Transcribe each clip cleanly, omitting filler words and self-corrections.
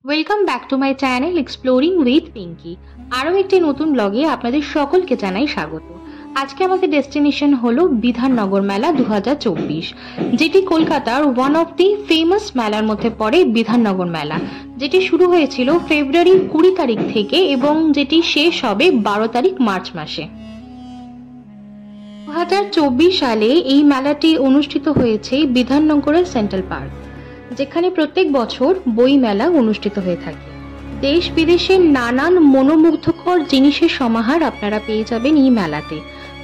Welcome back to my channel exploring with Pinki. আরও একটি নতুন ব্লগে আপনাদের সকলকে জানাই স্বাগত। আজকে আমাদের ডেস্টিনেশন হলো বিধাননগর মেলা 2024, যেটি কলকাতার ওয়ান অফ দি ফেমাস মেলার মধ্যে পড়ে। বিধাননগর মেলা যেটি শুরু হয়েছিল ফেব্রুয়ারির 20 তারিখ থেকে এবং যেটি শেষ হবে 12 তারিখ মার্চ মাসে। 2024 সালে এই মেলাটি অনুষ্ঠিত হয়েছে বিধাননগরের সেন্ট্রাল পার্ক, যেখানে প্রত্যেক বছর বই মেলা অনুষ্ঠিত হয়ে থাকে। দেশ বিদেশের নানান মনোমুগ্ধকর জিনিসের সমাহার আপনারা পেয়ে যাবেন এই মেলাতে।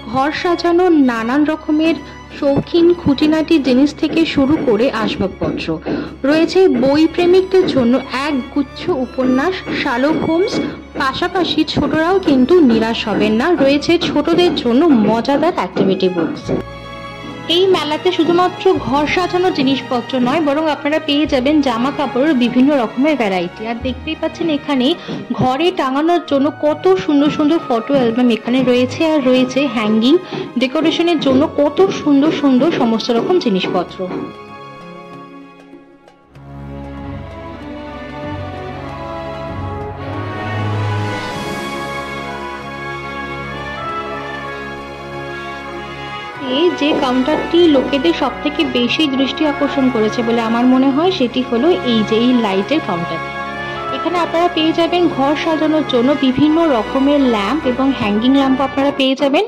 ঘর সাজানোর নানান রকমের শৌখিন খুঁটিনাটি জিনিস থেকে শুরু করে আসবাবপত্র রয়েছে। বই প্রেমিকদের জন্য এক গুচ্ছ উপন্যাস, শার্লক হোমস, পাশাপাশি ছোটরাও কিন্তু নিরাশ হবেন না, রয়েছে ছোটদের জন্য মজাদার অ্যাক্টিভিটি বুকস। এই মেলাতে শুধুমাত্র ঘর সাজানোর জিনিসপত্র নয়, বরং আপনারা পেয়ে যাবেন জামা কাপড়ের বিভিন্ন রকমের ভ্যারাইটি। আর দেখতেই পাচ্ছেন এখানে ঘরে টাঙানোর জন্য কত সুন্দর সুন্দর ফটো অ্যালবাম এখানে রয়েছে, আর রয়েছে হ্যাঙ্গিং ডেকোরেশনের জন্য কত সুন্দর সুন্দর সমস্ত রকম জিনিসপত্র। যে কাউন্টারটি লোকেদের সব থেকে বেশি দৃষ্টি আকর্ষণ করেছে বলে আমার মনে হয় সেটি হলো এই লাইটের কাউন্টার। এখানে আপনারা পেয়ে যাবেন ঘর সাজানোর জন্য বিভিন্ন রকমের ল্যাম্প এবং হ্যাঙ্গিং ল্যাম্প আপনারা পেয়ে যাবেন।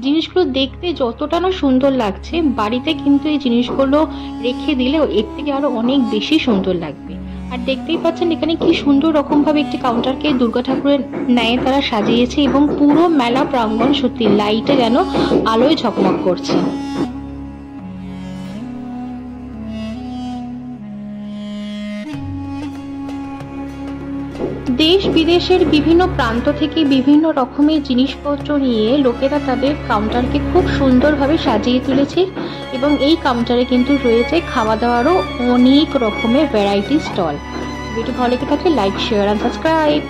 জিনিসগুলো দেখতে যতটা না সুন্দর লাগছে, বাড়িতে কিন্তু এই জিনিসগুলো রেখে দিলে এর থেকে আরো অনেক বেশি সুন্দর লাগবে। আর দেখতেই পাচ্ছেন এখানে কি সুন্দর রকম ভাবে একটি কাউন্টারকে দুর্গা ঠাকুরের ন্যায় তারা সাজিয়েছে এবং পুরো মেলা প্রাঙ্গণ সত্যি লাইটে যেন আলোয় ঝকমক করছে। দেশ বিদেশের বিভিন্ন প্রান্ত থেকে বিভিন্ন রকমের জিনিসপত্র নিয়ে লোকেরা তাদের কাউন্টারকে খুব সুন্দরভাবে সাজিয়ে তুলেছে এবং এই কাউন্টারে কিন্তু রয়েছে খাওয়া দাওয়ারও অনেক রকমের ভ্যারাইটি স্টল। ভিডিও ভালো লেগে থাকলে লাইক, শেয়ার আর সাবস্ক্রাইব।